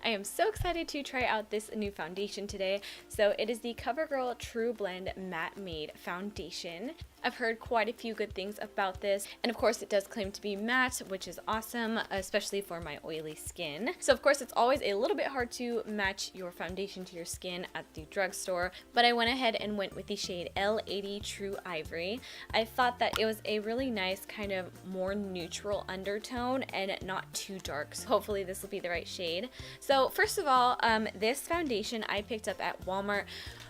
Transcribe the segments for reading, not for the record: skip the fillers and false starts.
I am so excited to try out this new foundation today. So it is the Covergirl Trublend Matte Made Foundation. I've heard quite a few good things about this, and of course it does claim to be matte, which is awesome, especially for my oily skin. So of course it's always a little bit hard to match your foundation to your skin at the drugstore, but I went ahead and went with the shade L80 True Ivory. I thought that it was a really nice kind of more neutral undertone and not too dark, so hopefully this will be the right shade. So first of all, this foundation I picked up at Walmart,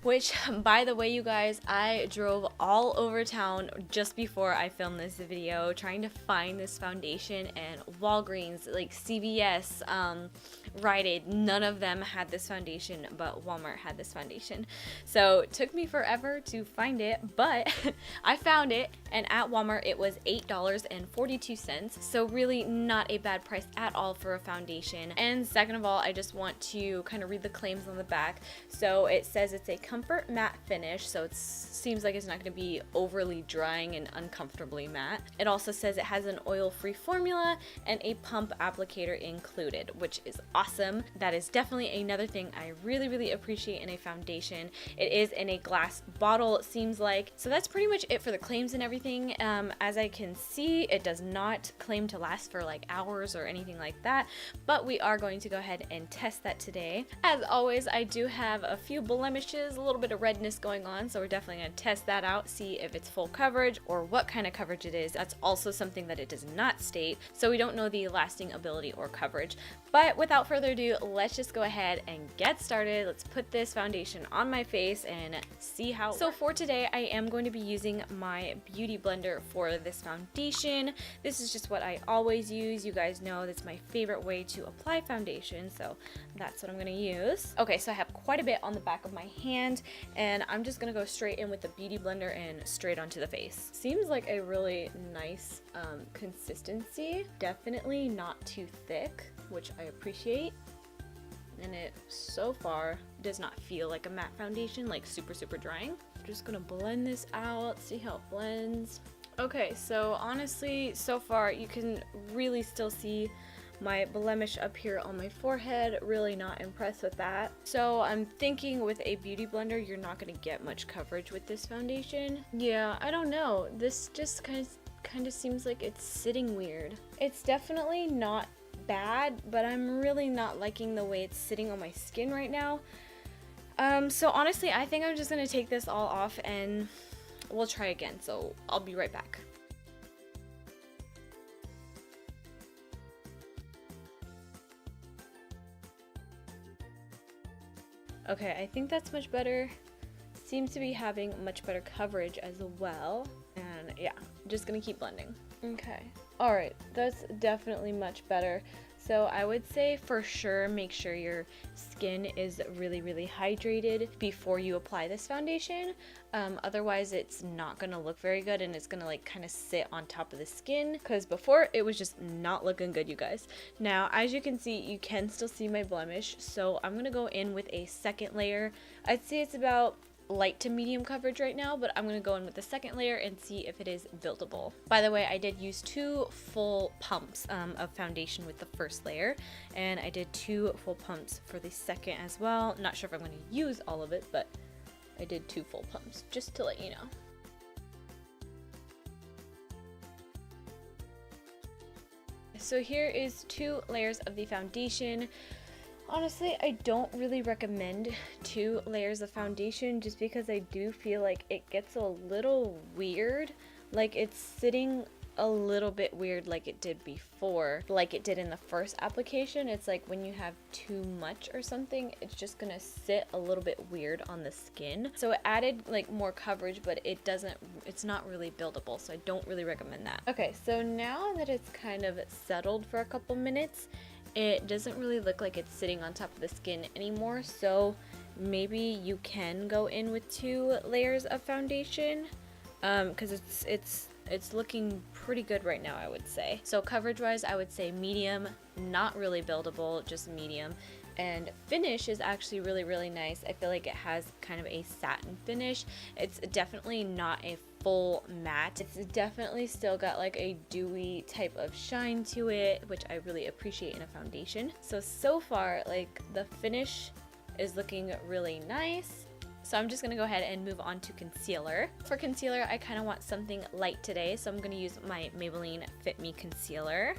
which, by the way, you guys, I drove all over town just before I filmed this video trying to find this foundation, and Walgreens, like CVS, Rite Aid, none of them had this foundation, but Walmart had this foundation. So it took me forever to find it, but I found it, and at Walmart it was $8.42, so really not a bad price at all for a foundation. And second of all, I just want to kind of read the claims on the back. So it says it's a comfort matte finish, so it seems like it's not going to be overly drying and uncomfortably matte. It also says it has an oil-free formula and a pump applicator included, which is awesome. That is definitely another thing I really appreciate in a foundation. It is in a glass bottle, it seems like. So that's pretty much it for the claims and everything. As I can see, it does not claim to last for like hours or anything like that, but we are going to go ahead and test that today. As always, I do have a few blemishes, a little bit of redness going on, so we're definitely going to test that out, see if it's full coverage or what kind of coverage it is. That's also something that it does not state, so we don't know the lasting ability or coverage. But without further ado, let's just go ahead and get started. Let's put this foundation on my face and see how it works. So for today, I am going to be using my beauty blender for this foundation. This is just what I always use. You guys know that's my favorite way to apply foundation, so that's what I'm going to use. Okay, so I have quite a bit on the back of my hand, and I'm just going to go straight in with the beauty blender and straight onto the face. Seems like a really nice consistency. Definitely not too thick, which I appreciate. And it so far does not feel like a matte foundation, like super drying. I'm just gonna blend this out, see how it blends. Okay, so honestly, so far you can really still see my blemish up here on my forehead. Really not impressed with that. So I'm thinking with a beauty blender, you're not gonna get much coverage with this foundation. Yeah, I don't know. This just kind of seems like it's sitting weird. It's definitely not bad, but I'm really not liking the way it's sitting on my skin right now. So honestly, I think I'm just gonna take this all off and we'll try again. So I'll be right back. Okay, I think that's much better. Seems to be having much better coverage as well. And yeah, I'm just gonna keep blending. Okay, all right, that's definitely much better. So I would say for sure make sure your skin is really hydrated before you apply this foundation. Otherwise it's not gonna look very good, and it's gonna like kind of sit on top of the skin, because before it was just not looking good, you guys. Now as you can see, you can still see my blemish, so I'm gonna go in with a second layer. I'd say it's about light to medium coverage right now, but I'm going to go in with the second layer and see if it is buildable. By the way, I did use 2 full pumps of foundation with the first layer, and I did 2 full pumps for the second as well. Not sure if I'm going to use all of it, but I did 2 full pumps, just to let you know. So here is 2 layers of the foundation. Honestly, I don't really recommend 2 layers of foundation, just because I do feel like it gets a little weird. Like it's sitting a little bit weird like it did before, like it did in the first application. It's like when you have too much or something, it's just gonna sit a little bit weird on the skin. So it added like more coverage, but it's not really buildable, so I don't really recommend that. Okay, so now that it's kind of settled for a couple minutes, it doesn't really look like it's sitting on top of the skin anymore, so maybe you can go in with 2 layers of foundation, because it's looking pretty good right now, I would say. So coverage wise, I would say medium, not really buildable, just medium. And finish is actually really nice. I feel like it has kind of a satin finish. It's definitely not a full matte. It's definitely still got like a dewy type of shine to it, which I really appreciate in a foundation. So far, like the finish is looking really nice. So I'm just going to go ahead and move on to concealer. For concealer, I kind of want something light today, so I'm going to use my Maybelline Fit Me Concealer.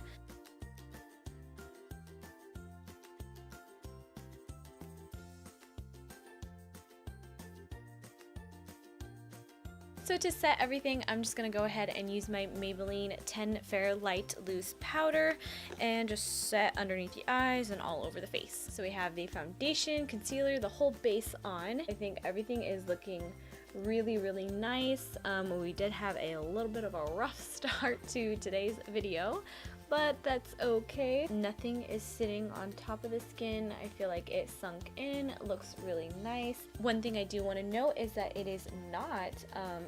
So to set everything, I'm just going to go ahead and use my Maybelline 10 Fair Light Loose Powder and just set underneath the eyes and all over the face. So we have the foundation, concealer, the whole base on. I think everything is looking really, really nice. We did have a little bit of a rough start to today's video, but that's okay. Nothing is sitting on top of the skin. I feel like it sunk in. It looks really nice. One thing I do want to note is that it is not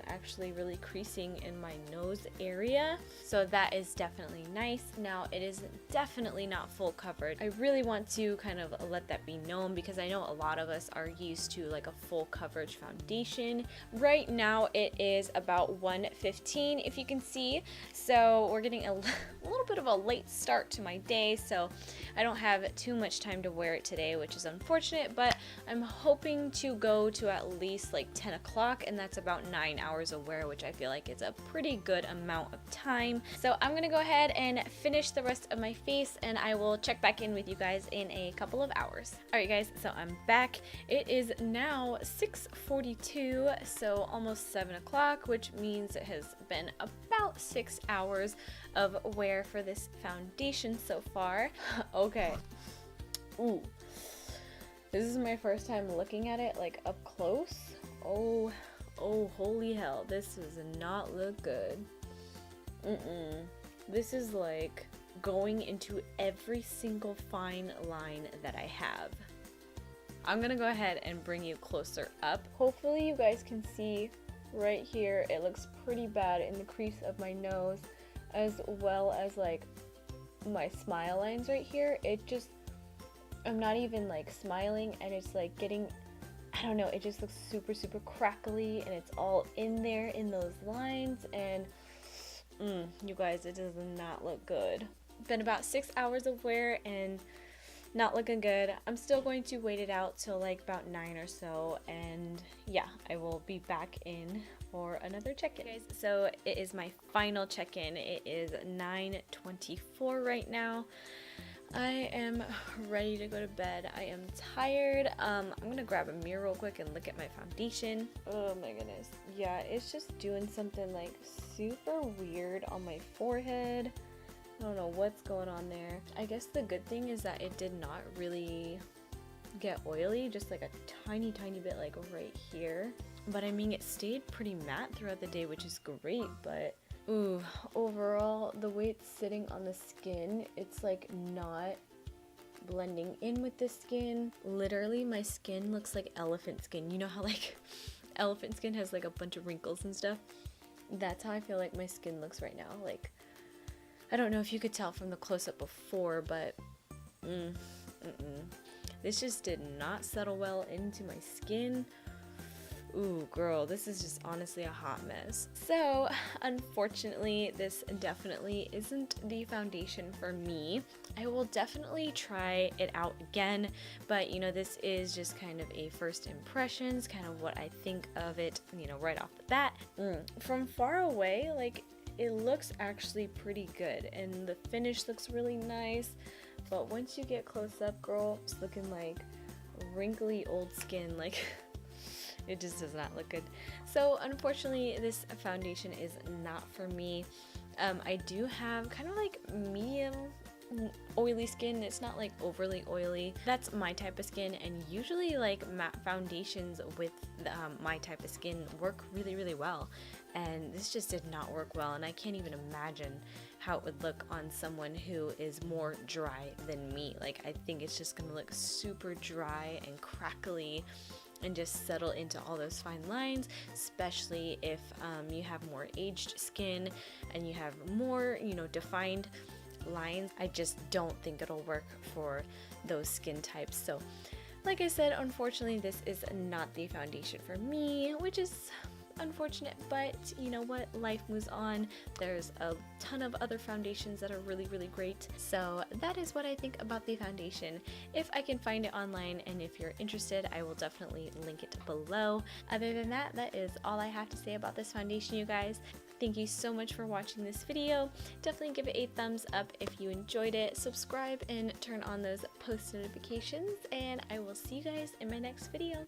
actually really creasing in my nose area, so that is definitely nice. Now, it is definitely not full coverage. I really want to kind of let that be known because I know a lot of us are used to like a full coverage foundation. Right now, it is about 1:15, if you can see, so we're getting a little bit of a late start to my day, so I don't have too much time to wear it today, which is unfortunate, but I'm hoping to go to at least like 10 o'clock, and that's about 9 hours of wear, which I feel like is a pretty good amount of time. So I'm gonna go ahead and finish the rest of my face, and I will check back in with you guys in a couple of hours. Alright guys, so I'm back. It is now 6:42, so almost 7 o'clock, which means it has been about 6 hours of wear for this foundation so far. Okay. Ooh. This is my first time looking at it like up close. Oh, holy hell. This does not look good. This is like going into every single fine line that I have. I'm gonna go ahead and bring you closer up. Hopefully you guys can see right here. It looks pretty bad in the crease of my nose, as well as like my smile lines right here. I'm not even like smiling, and it's like getting, I don't know, it just looks super crackly, and it's all in there in those lines, and you guys, it does not look good. Been about 6 hours of wear and not looking good. I'm still going to wait it out till like about 9 or so, and yeah, I will be back in for another check-in. Guys, so it is my final check-in. It is 9:24 right now. I am ready to go to bed. I am tired. I'm gonna grab a mirror real quick and look at my foundation. Oh my goodness. Yeah, it's just doing something like super weird on my forehead. I don't know what's going on there. I guess the good thing is that it did not really get oily, just like a tiny bit like right here. But I mean, it stayed pretty matte throughout the day, which is great, but ooh, overall, the way it's sitting on the skin, it's like not blending in with the skin. Literally, my skin looks like elephant skin. You know how like elephant skin has like a bunch of wrinkles and stuff? That's how I feel like my skin looks right now. Like, I don't know if you could tell from the close-up before, but this just did not settle well into my skin. Ooh, girl, this is just honestly a hot mess. So, unfortunately, this definitely isn't the foundation for me. I will definitely try it out again, but you know, this is just kind of a first impressions, kind of what I think of it, you know, right off the bat. From far away, like, it looks actually pretty good, and the finish looks really nice, but once you get close up, girl, it's looking like wrinkly old skin, like it just does not look good. So unfortunately, this foundation is not for me. I do have kind of like medium oily skin. It's not like overly oily. That's my type of skin, and usually like matte foundations with my type of skin work really well, and this just did not work well, and I can't even imagine how it would look on someone who is more dry than me. Like, I think it's just gonna look super dry and crackly and just settle into all those fine lines, especially if you have more aged skin and you have more, you know, defined lines. I just don't think it'll work for those skin types. So like I said, unfortunately, this is not the foundation for me, which is unfortunate, but you know what? Life moves on. There's a ton of other foundations that are really, really great. So that is what I think about the foundation. If I can find it online and if you're interested, I will definitely link it below. Other than that, that is all I have to say about this foundation, you guys. Thank you so much for watching this video. Definitely give it a thumbs up if you enjoyed it. Subscribe and turn on those post notifications, and I will see you guys in my next video.